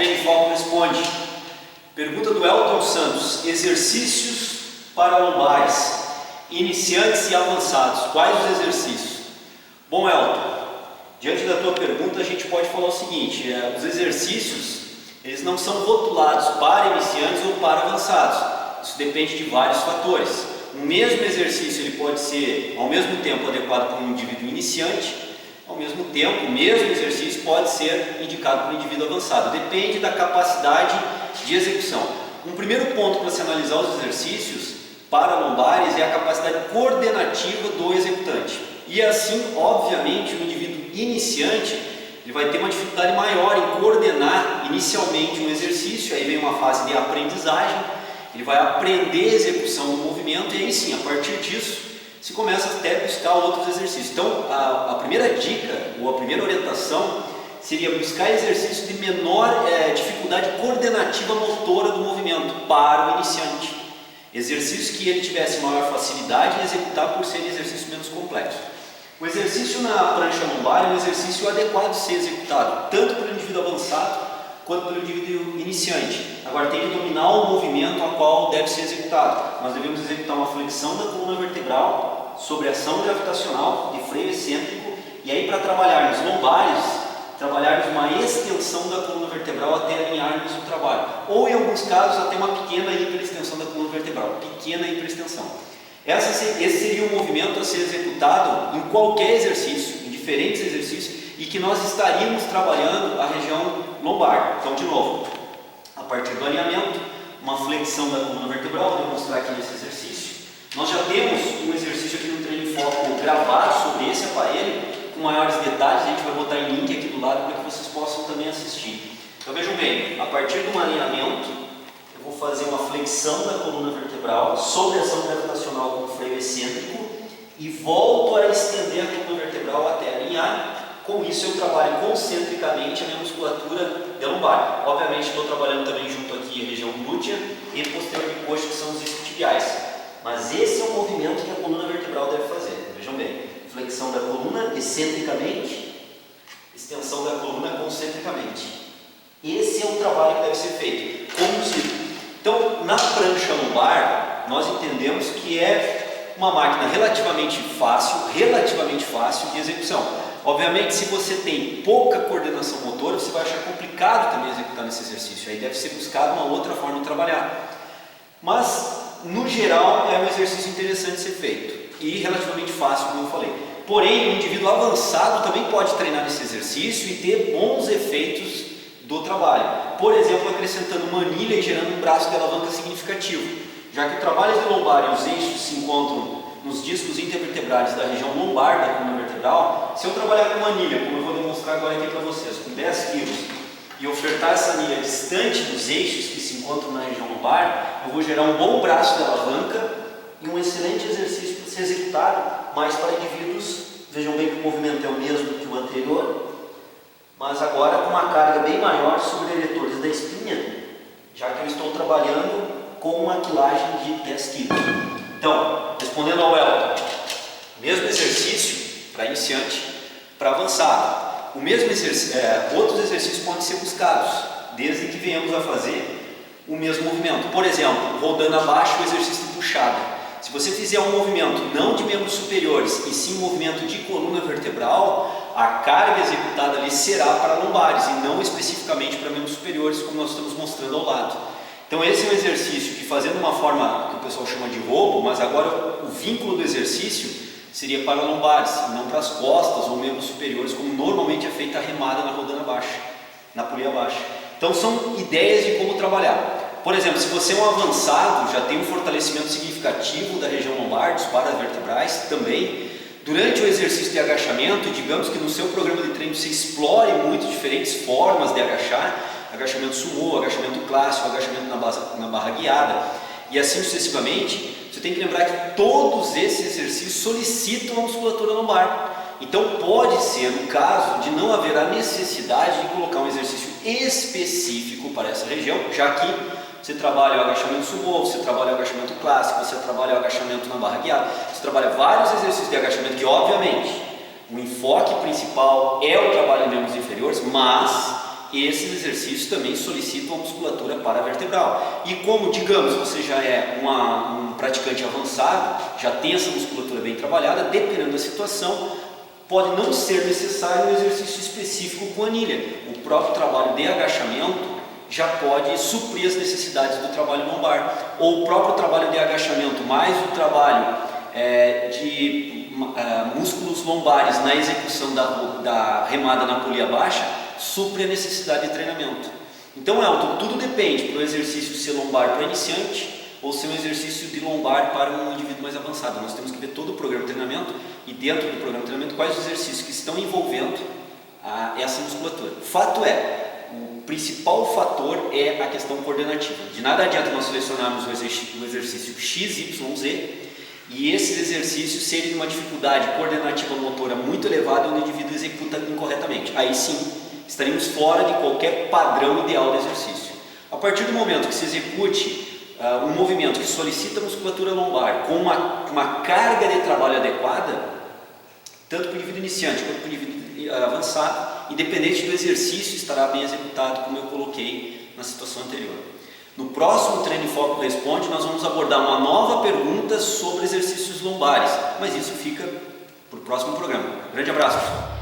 Trem em Foco responde. Pergunta do Elton Santos: exercícios para lombares, iniciantes e avançados. Quais os exercícios? Bom, Elton, diante da tua pergunta a gente pode falar o seguinte: os exercícios eles não são rotulados para iniciantes ou para avançados. Isso depende de vários fatores. O mesmo exercício ele pode ser ao mesmo tempo adequado para um indivíduo iniciante, ao mesmo tempo o mesmo exercício pode ser indicado para um indivíduo avançado. Depende da capacidade de execução. Um primeiro ponto para se analisar os exercícios para lombares é a capacidade coordenativa do executante. E assim, obviamente, o indivíduo iniciante ele vai ter uma dificuldade maior em coordenar inicialmente um exercício. Aí vem uma fase de aprendizagem, ele vai aprender a execução do movimento e aí sim, a partir disso, se começa até a buscar outros exercícios. Então, a primeira dica ou a primeira orientação seria buscar exercícios de menor dificuldade coordenativa motora do movimento para o iniciante. Exercícios que ele tivesse maior facilidade em executar por serem exercícios menos complexos. O exercício na prancha lombar é um exercício adequado de ser executado, tanto pelo indivíduo avançado quanto pelo indivíduo iniciante. Agora tem que dominar o movimento a qual deve ser executado. Nós devemos executar uma flexão da coluna vertebral sobre ação gravitacional de freio excêntrico e aí para trabalhar nos lombares, trabalharmos uma extensão da coluna vertebral até alinharmos o trabalho. Ou em alguns casos até uma pequena hiperextensão da coluna vertebral, pequena hiperextensão. Esse seria um movimento a ser executado em qualquer exercício, em diferentes exercícios, e que nós estaríamos trabalhando a região lombar. Então, de novo, a partir do alinhamento, uma flexão da coluna vertebral, vou demonstrar aqui nesse exercício. Nós já temos um exercício aqui no Treino em Foco gravado sobre esse aparelho, com maiores detalhes, a gente vai botar em link aqui do lado para que vocês possam também assistir. Então vejam bem, a partir de um alinhamento, eu vou fazer uma flexão da coluna vertebral sobre a ação gravitacional com freio excêntrico e volto a estender a coluna vertebral até alinhar. Com isso eu trabalho concentricamente a minha musculatura de lombar. Obviamente estou trabalhando também junto aqui a região glútea e posterior de coxa, que são os isquiotibiais. Mas esse é o movimento que a coluna vertebral deve fazer. Vejam bem, flexão da coluna excentricamente, extensão da coluna concentricamente. Esse é o trabalho que deve ser feito, conduzido. Então, na prancha lombar, nós entendemos que é uma máquina relativamente fácil de execução. Obviamente, se você tem pouca coordenação motora, você vai achar complicado também executar nesse exercício. Aí deve ser buscado uma outra forma de trabalhar. Mas, no geral, é um exercício interessante de ser feito e relativamente fácil, como eu falei. Porém, o indivíduo avançado também pode treinar nesse exercício e ter bons efeitos do trabalho. Por exemplo, acrescentando manilha e gerando um braço de alavanca significativo. Já que o trabalho de lombar e os eixos se encontram nos discos intervertebrais da região lombar da coluna vertebral, se eu trabalhar com manilha, como eu vou demonstrar agora aqui para vocês, com 10 kg, e ofertar essa anilha distante dos eixos que se encontram na região lombar, eu vou gerar um bom braço de alavanca e um excelente exercício para ser executado, mas para indivíduos, vejam bem que o movimento é o mesmo que o anterior, mas agora com uma carga bem maior sobre eretores da espinha, já que eu estou trabalhando com uma quilagem de 10 kg. Então, respondendo ao Elton, mesmo exercício para iniciante, para avançado. Outros exercícios podem ser buscados, desde que venhamos a fazer o mesmo movimento. Por exemplo, rodando abaixo o exercício de puxada. Se você fizer um movimento não de membros superiores, e sim um movimento de coluna vertebral, a carga executada ali será para lombares e não especificamente para membros superiores, como nós estamos mostrando ao lado. Então esse é um exercício que, fazendo uma forma que o pessoal chama de roubo, mas agora o vínculo do exercício seria para lombares, e não para as costas ou membros superiores, como normalmente é feita a remada na rodana baixa, na polia baixa. Então são ideias de como trabalhar. Por exemplo, se você é um avançado, já tem um fortalecimento significativo da região lombar, dos paravertebrais também, durante o exercício de agachamento, digamos que no seu programa de treino você explore muito diferentes formas de agachar, agachamento sumô, agachamento clássico, agachamento na barra guiada e assim sucessivamente, você tem que lembrar que todos esses exercícios solicitam a musculatura lombar. Então pode ser o caso de não haver a necessidade de colocar um exercício específico para essa região, já que você trabalha o agachamento sumô, você trabalha o agachamento clássico, você trabalha o agachamento na barra guiada, você trabalha vários exercícios de agachamento que, obviamente, o enfoque principal é o trabalho de membros inferiores, mas esses exercícios também solicitam a musculatura paravertebral. E como, digamos, você já é um praticante avançado, já tem essa musculatura bem trabalhada, dependendo da situação, pode não ser necessário um exercício específico com anilha. O próprio trabalho de agachamento já pode suprir as necessidades do trabalho lombar. Ou o próprio trabalho de agachamento mais o trabalho de músculos lombares na execução da remada na polia baixa supre a necessidade de treinamento. Então, Elton, tudo depende para o exercício ser lombar para iniciante ou ser um exercício de lombar para um indivíduo mais avançado. Nós temos que ver todo o programa de treinamento e dentro do programa de treinamento quais os exercícios que estão envolvendo essa musculatura. O fato é, o principal fator é a questão coordenativa. De nada adianta nós selecionarmos o exercício X, Y, Z e esses exercícios serem de uma dificuldade coordenativa motora muito elevada e o indivíduo executa incorretamente. Aí sim, estaríamos fora de qualquer padrão ideal do exercício. A partir do momento que se execute um movimento que solicita musculatura lombar com uma carga de trabalho adequada, tanto para o indivíduo iniciante quanto para o indivíduo avançado, independente do exercício, estará bem executado, como eu coloquei na situação anterior. No próximo Treino em Foco Responde, nós vamos abordar uma nova pergunta sobre exercícios lombares, mas isso fica para o próximo programa. Grande abraço, pessoal!